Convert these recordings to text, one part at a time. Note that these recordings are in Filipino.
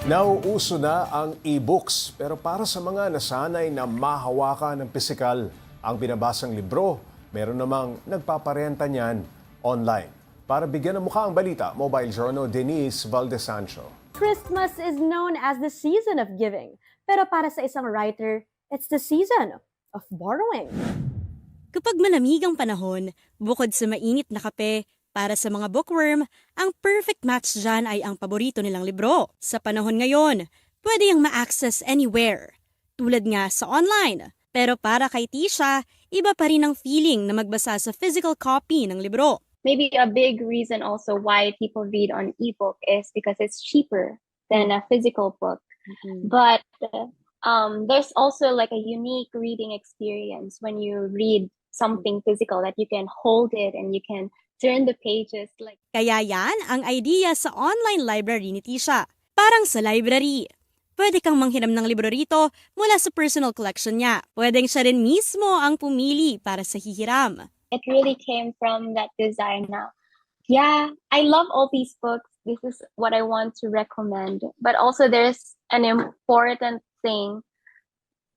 Nauuso na ang e-books pero para sa mga nasanay na mahawakan ng pisikal ang binabasang libro, meron namang nagpaparenta niyan online. Para bigyan ng mukha ang balita, Mobile Journal Denise Valdez Sancho. Christmas is known as the season of giving. Pero para sa isang writer, it's the season of borrowing. Kapag malamig ang panahon, bukod sa mainit na kape, para sa mga bookworm, ang perfect match dyan ay ang paborito nilang libro. Sa panahon ngayon, pwede yung ma-access anywhere, tulad nga sa online. Pero para kay Tisha, iba pa rin ang feeling na magbasa sa physical copy ng libro. Maybe a big reason also why people read on ebook is because it's cheaper than a physical book. But there's also like a unique reading experience when you read something physical, that you can hold it and you can turn the pages like. Kaya yan ang idea sa online library ni Tisha. Parang sa library. Pwede kang manghiram ng libro rito mula sa personal collection niya. Pwedeng siya rin mismo ang pumili para sa hihiram. It really came from that desire now. Yeah, I love all these books. This is what I want to recommend. But also there's an important thing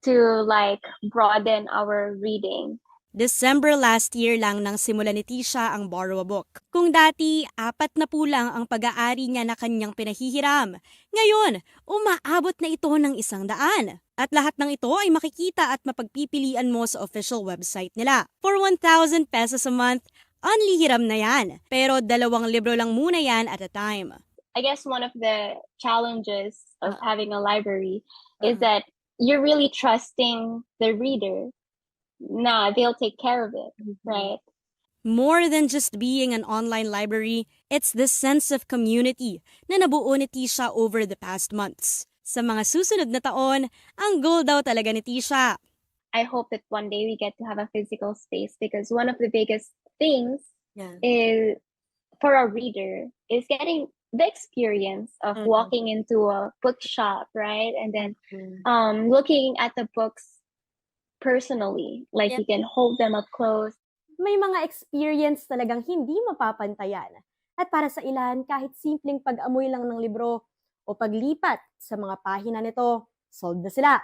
to like broaden our reading. December last year lang nang simula ni Tisha ang Borrow a Book. Kung dati, 4 na po lang ang pag-aari niya na kanyang pinahihiram. Ngayon, umaabot na ito ng 100. At lahat ng ito ay makikita at mapagpipilian mo sa official website nila. For 1,000 pesos a month, only hiram na yan. Pero 2 libro lang muna yan at a time. I guess one of the challenges of having a library is that you're really trusting the reader. Nah, they'll take care of it, right? More than just being an online library, it's the sense of community na nabuo ni Tisha over the past months. Sa mga susunod na taon, ang goal daw talaga ni Tisha. I hope that one day we get to have a physical space, because one of the biggest things is for a reader is getting the experience of walking into a bookshop, right? And then looking at the books personally, like you can hold them up close. May mga experience talagang hindi mapapantayan. At para sa ilan, kahit simpleng pag-amoy lang ng libro o paglipat sa mga pahina nito, sold na sila.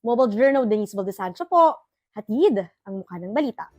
Mobile Journal Denise Valdez Sancho po, hatid ang mukha ng balita.